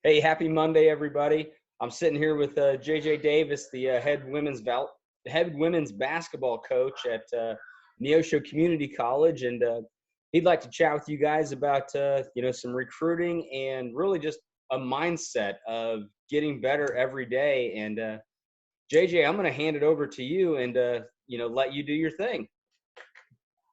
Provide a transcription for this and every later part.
Hey, happy Monday, everybody. I'm sitting here with JJ Davis, the head women's basketball coach at Neosho Community College, and he'd like to chat with you guys about some recruiting and really just a mindset of getting better every day. And JJ, I'm going to hand it over to you and let you do your thing.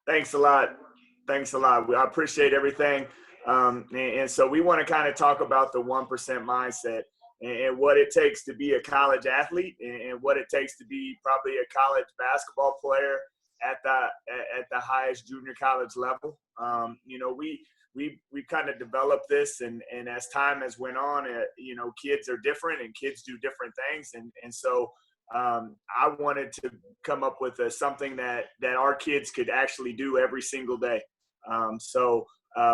Thanks a lot. Thanks a lot. I appreciate everything. And so we want to kind of talk about the 1% mindset and what it takes to be a college athlete and what it takes to be probably a college basketball player at the highest junior college level. We kind of developed this, and as time has went on, kids are different and kids do different things, and so I wanted to come up with something that our kids could actually do every single day.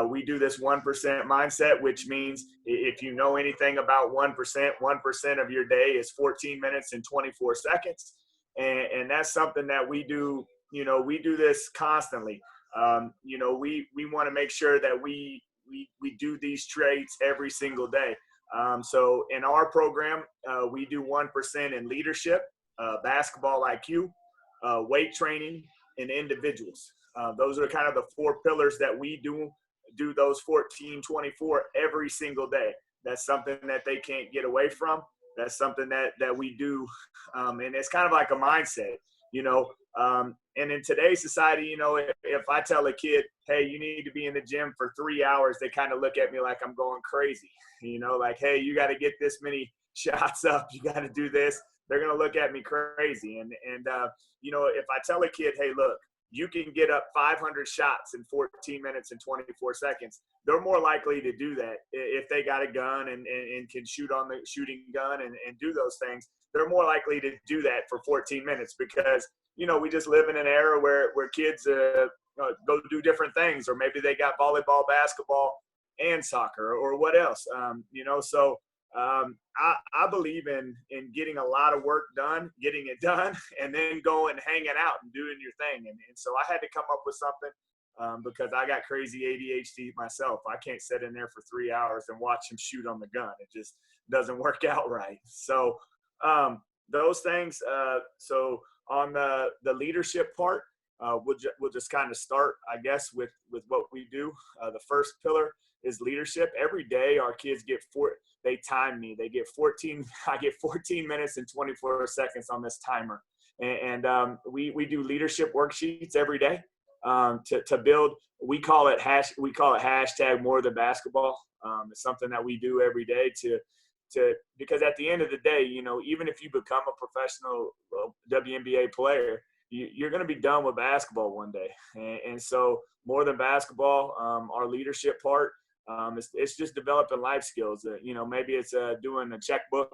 We do this 1% mindset, which means if you know anything about 1% of your day is 14 minutes and 24 seconds. And that's something that we do, we do this constantly. We want to make sure that we do these traits every single day. So in our program, we do 1% in leadership, basketball IQ, weight training, and individuals. Those are kind of the 4 pillars that we do those 14-24 every single day. That's something that they can't get away from. That's something that we do. And it's kind of like a mindset, and in today's society, if I tell a kid, hey, you need to be in the gym for 3 hours, they kind of look at me like I'm going crazy, like, hey, you got to get this many shots up. You got to do this. They're going to look at me crazy. And if I tell a kid, hey, look, you can get up 500 shots in 14 minutes and 24 seconds, they're more likely to do that. If they got a gun and can shoot on the shooting gun and do those things, they're more likely to do that for 14 minutes because, we just live in an era where kids go do different things, or maybe they got volleyball, basketball, and soccer, or what else, I believe in getting a lot of work done, getting it done, and then going hanging out and doing your thing. And so I had to come up with something because I got crazy ADHD myself. I can't sit in there for 3 hours and watch him shoot on the gun. It just doesn't work out right. So those things. So on the leadership part, we'll just kind of start, I guess, with what we do. The first pillar is leadership. Every day our kids they time me. They get 14. I get 14 minutes and 24 seconds on this timer, and we do leadership worksheets every day to build. We call it hashtag more than basketball. It's something that we do every day because at the end of the day, even if you become a professional WNBA player, you're going to be done with basketball one day. And so more than basketball, our leadership part, it's just developing life skills. Maybe it's doing a checkbook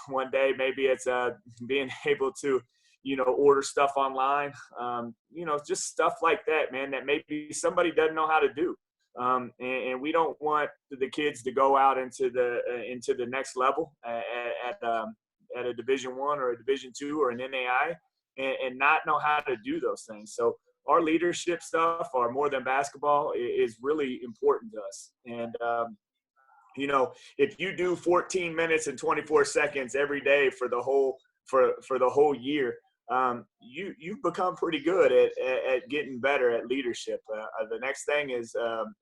one day. Maybe it's being able to, order stuff online. Just stuff like that, man, that maybe somebody doesn't know how to do. And we don't want the kids to go out into the next level at a Division I or a Division II or an NAI and not know how to do those things. So our leadership stuff, or more than basketball, is really important to us. And if you do 14 minutes and 24 seconds every day for the whole year, you've become pretty good at getting better at leadership. The next thing is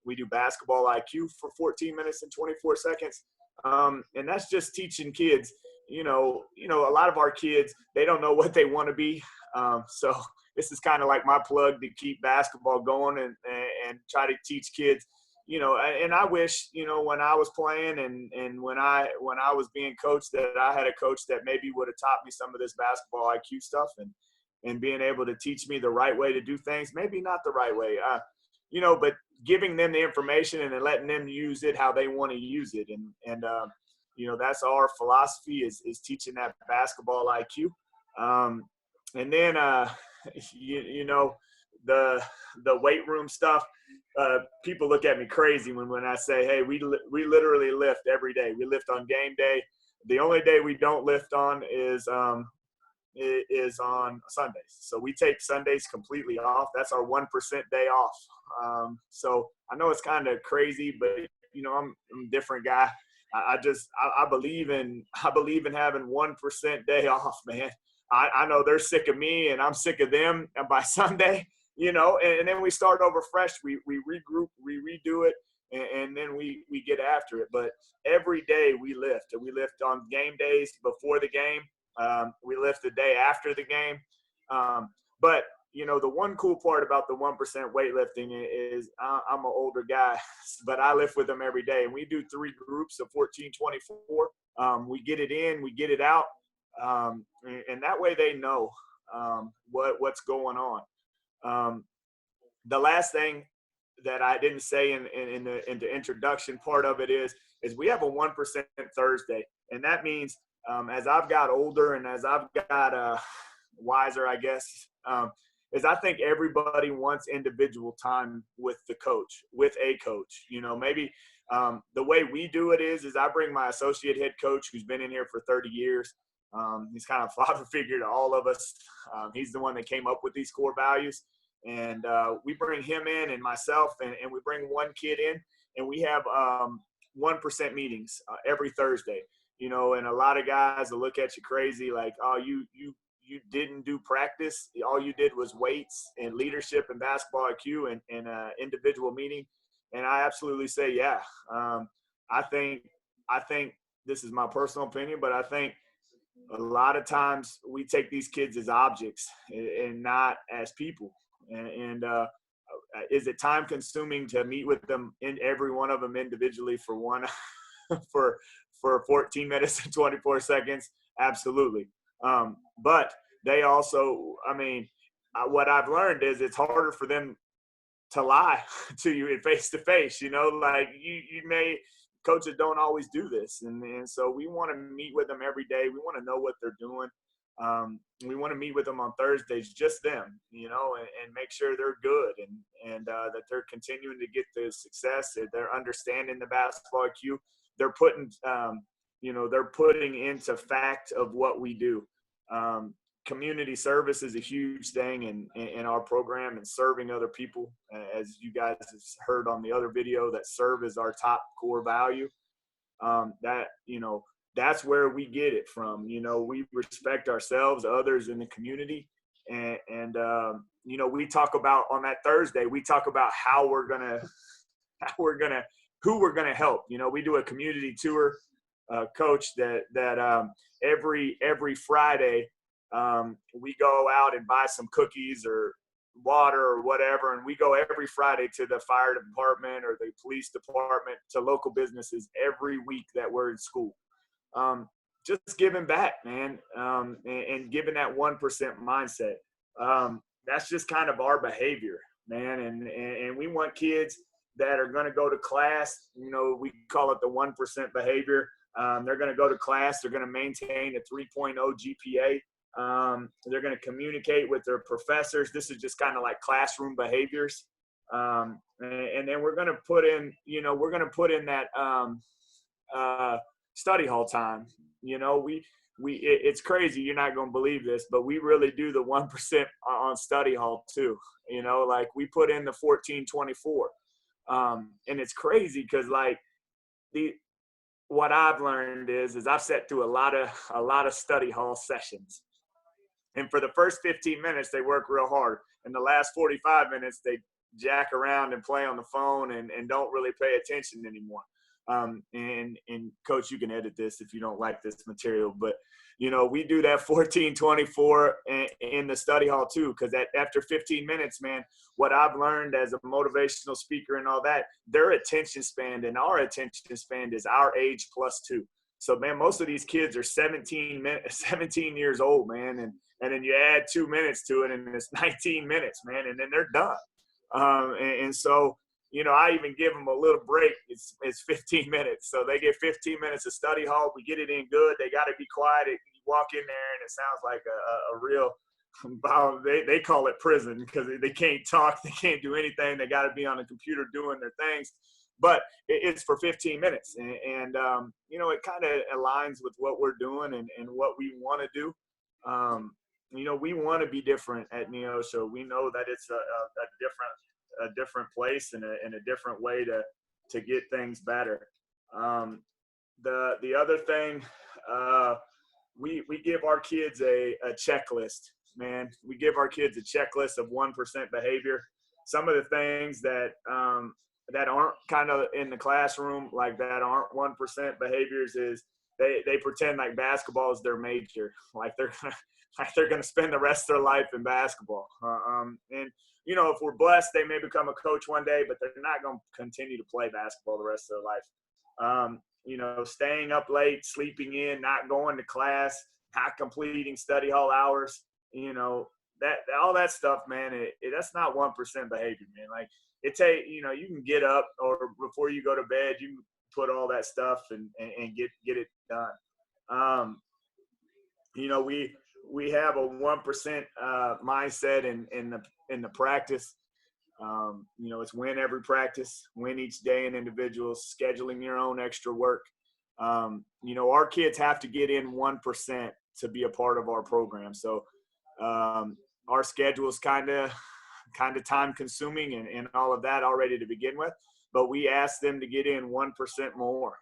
we do basketball IQ for 14 minutes and 24 seconds. And that's just teaching kids, a lot of our kids, they don't know what they want to be. So this is kind of like my plug to keep basketball going and try to teach kids, and I wish, when I was playing and when I was being coached, that I had a coach that maybe would have taught me some of this basketball IQ stuff and being able to teach me the right way to do things, maybe not the right way, but giving them the information and then letting them use it how they want to use it. And that's our philosophy is teaching that basketball IQ. And then, the weight room stuff, people look at me crazy when I say, hey, we literally lift every day. We lift on game day. The only day we don't lift on is on Sundays. So we take Sundays completely off. That's our 1% day off. So I know it's kind of crazy, but I'm a different guy. I believe in having 1% day off, man. I know they're sick of me and I'm sick of them. And by Sunday, and then we start over fresh. We regroup, we redo it, and then we get after it. But every day we lift, and we lift on game days before the game. We lift the day after the game. But the one cool part about the 1% weightlifting is I'm an older guy, but I lift with them every day. And we do 3 groups of 14, 24. We get it in, we get it out. And that way they know what's going on. The last thing that I didn't say in the introduction part of it is we have a 1% Thursday. And that means as I've got older and as I've got wiser, I guess, is I think everybody wants individual time with the coach, with a coach. Maybe the way we do it is I bring my associate head coach who's been in here for 30 years. He's kind of father figure to all of us. He's the one that came up with these core values. And we bring him in and myself, and we bring one kid in, and we have 1% meetings every Thursday. And a lot of guys will look at you crazy like, oh, you didn't do practice. All you did was weights and leadership and basketball IQ and individual meeting. And I absolutely say, yeah. I think this is my personal opinion, but I think a lot of times we take these kids as objects and not as people. And is it time consuming to meet with them in every one of them individually for one for 14 minutes and 24 seconds? Absolutely. But they also, what I've learned is it's harder for them to lie to you face to face, like you may, coaches don't always do this. And so we want to meet with them every day. We want to know what they're doing. We want to meet with them on Thursdays, just them, and make sure they're good and that they're continuing to get the success, that they're understanding the basketball IQ. They're putting, they're putting into fact of what we do. Community service is a huge thing in our program, and serving other people, as you guys have heard on the other video, that serve is our top core value. That's where we get it from. We respect ourselves, others in the community. And we talk about on that Thursday, we talk about who we're going to help. We do a community tour, coach, that every Friday, we go out and buy some cookies or water or whatever. And we go every Friday to the fire department or the police department, to local businesses every week that we're in school. Just giving back, man, and giving that 1% mindset. That's just kind of our behavior, man. And we want kids that are going to go to class. We call it the 1% behavior. They're going to go to class. They're going to maintain a 3.0 GPA. They're going to communicate with their professors. This is just kind of like classroom behaviors. And then we're going to put in, that study hall time. It's crazy. You're not going to believe this, but we really do the 1% on study hall too. Like we put in the 14-24. And it's crazy because what I've learned is I've sat through a lot of study hall sessions. And for the first 15 minutes, they work real hard. In the last 45 minutes, they jack around and play on the phone and don't really pay attention anymore. And coach, you can edit this if you don't like this material, but we do that 14-24 in the study hall too. Cause after 15 minutes, man, what I've learned as a motivational speaker and all that, their attention span and our attention span is our age +2. So man, most of these kids are 17 years old, man. And then you add 2 minutes to it and it's 19 minutes, man. And then they're done. And so, I even give them a little break. It's 15 minutes. So they get 15 minutes of study hall. We get it in good. They got to be quiet. You walk in there and it sounds like a real, they call it prison because they can't talk. They can't do anything. They got to be on the computer doing their things. But it's for 15 minutes. And it kind of aligns with what we're doing and what we want to do. We want to be different at Neosho. We know that it's a different place and a different way to get things better. The other thing, we give our kids a checklist, man. We give our kids a checklist of 1% behavior. Some of the things that that aren't kind of in the classroom, like that aren't 1% behaviors, is they pretend like basketball is their major, like they're gonna spend the rest of their life in basketball. And you know, if we're blessed, they may become a coach one day, but they're not gonna continue to play basketball the rest of their life. You know, staying up late, sleeping in, not going to class, not completing study hall hours, you know, that all that stuff, man, that's not 1% behavior, man. Like you know, you can get up, or before you go to bed, you can put all that stuff and get it done. You know, we have a 1% mindset in the practice. You know, it's win every practice, win each day in individuals, scheduling your own extra work. You know, our kids have to get in 1% to be a part of our program. So our schedule is kind of time consuming and all of that already to begin with, but we ask them to get in 1% more.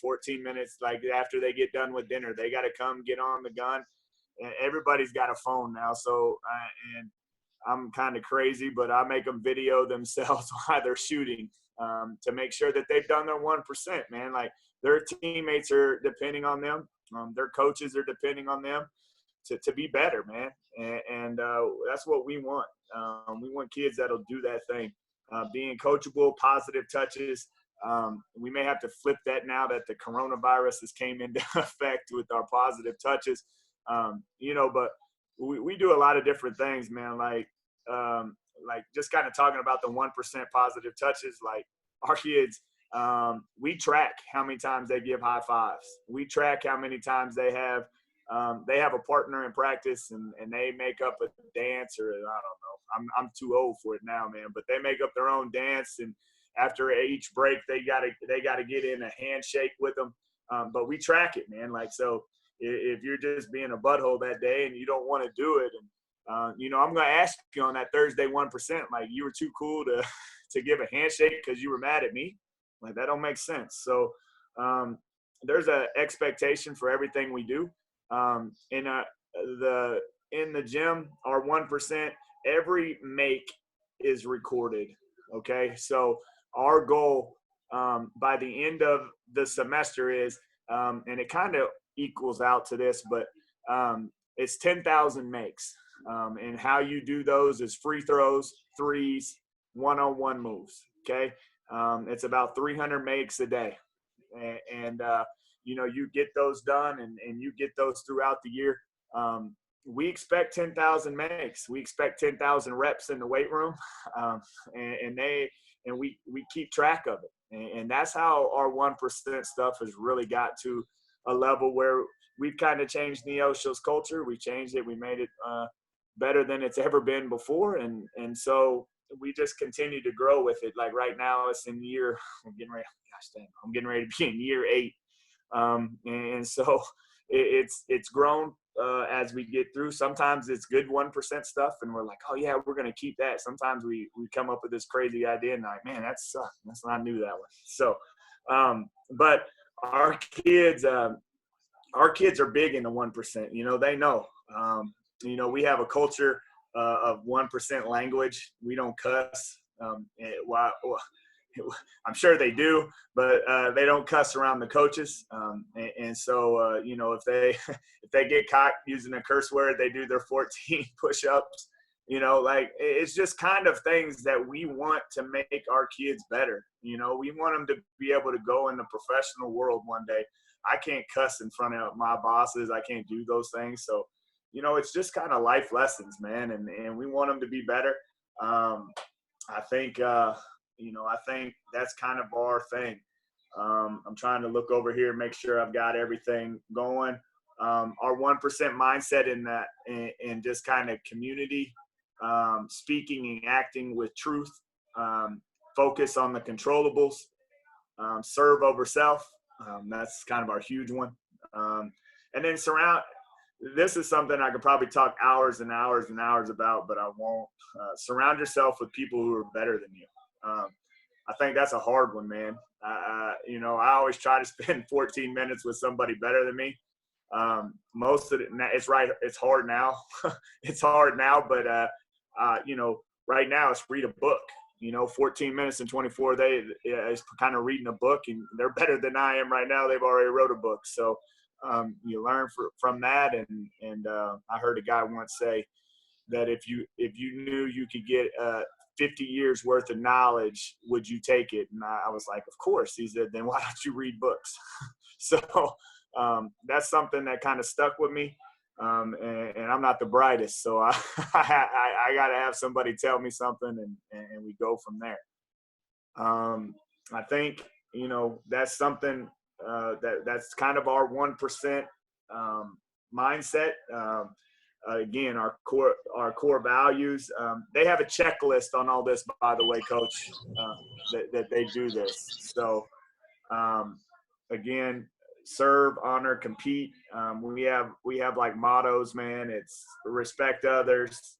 14 minutes, like after they get done with dinner, they got to come get on the gun. And everybody's got a phone now. So, and I'm kind of crazy, but I make them video themselves while they're shooting to make sure that they've done their 1%, man. Like their teammates are depending on them. Their coaches are depending on them to be better, man. And that's what we want. We want kids that'll do that thing. Being coachable, positive touches. We may have to flip that now that the coronavirus has came into effect with our positive touches. You know, but we do a lot of different things, man. Like just kind of talking about the 1% positive touches, like our kids, we track how many times they give high fives. We track how many times they have a partner in practice and they make up a dance, or I don't know. I'm too old for it now, man, but they make up their own dance, and after each break, they gotta get in a handshake with them. But we track it, man. Like, so if you're just being a butthole that day and you don't want to do it, and you know, I'm gonna ask you on that Thursday 1%, like, you were too cool to give a handshake because you were mad at me. Like, that don't make sense. So there's an expectation for everything we do. In the gym, our 1%, every make is recorded. Okay, so our goal by the end of the semester is, and it kind of equals out to this, but it's 10,000 makes. And how you do those is free throws, threes, one-on-one moves. Okay, it's about 300 makes a day, and you know, you get those done, and you get those throughout the year. We expect 10,000 makes. We expect 10,000 reps in the weight room, and we keep track of it. And that's how our 1% stuff has really got to a level where we've kind of changed Neosho's culture. We changed it. We made it better than it's ever been before. And so we just continue to grow with it. Like right now it's in I'm getting ready to be in year 8. And so it's grown as we get through. Sometimes it's good 1% stuff, and we're like, oh yeah, we're gonna keep that. Sometimes we come up with this crazy idea, and like, man, that sucks. That's not new, that one. So, but our kids are big in the 1%. You know, they know. You know, we have a culture of 1% language. We don't cuss. I'm sure they do, but they don't cuss around the coaches. And so, you know, if they get caught using a curse word, they do their 14 push-ups. You know, like, it's just kind of things that we want to make our kids better. You know, we want them to be able to go in the professional world one day. I can't cuss in front of my bosses. I can't do those things. So, you know, it's just kind of life lessons, man. And we want them to be better. I think that's kind of our thing. I'm trying to look over here and make sure I've got everything going. Our 1% mindset in that, and just kind of community, speaking and acting with truth, focus on the controllables, serve over self. That's kind of our huge one. And then this is something I could probably talk hours and hours and hours about, but I won't. Surround yourself with people who are better than you. I think that's a hard one, man. You know, I always try to spend 14 minutes with somebody better than me. Most of it, it's right. It's hard now. It's hard now, but you know, right now it's read a book. You know, 14 minutes and 24 days is kind of reading a book, and they're better than I am right now. They've already wrote a book, so you learn from that. And I heard a guy once say that if you knew you could get 50 years worth of knowledge, would you take it? And I was like, of course. He said, then why don't you read books? So that's something that kind of stuck with me. And I'm not the brightest, so I got to have somebody tell me something, and we go from there. I think, you know, that's something that's kind of our 1% mindset. Again, our core values. They have a checklist on all this, by the way, Coach, that they do this. So again, serve, honor, compete. We have like mottos, man. It's respect others,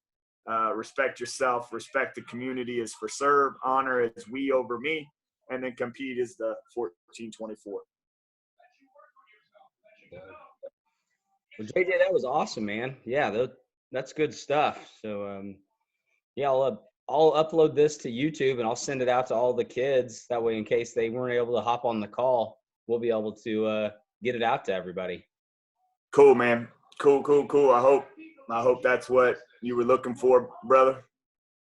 respect yourself, respect the community is for serve, honor is we over me, and then compete is the 1424. Well, JJ, that was awesome, man. Yeah, that's good stuff. So, yeah, I'll upload this to YouTube and I'll send it out to all the kids. That way, in case they weren't able to hop on the call, we'll be able to get it out to everybody. Cool, man. Cool. I hope that's what you were looking for, brother.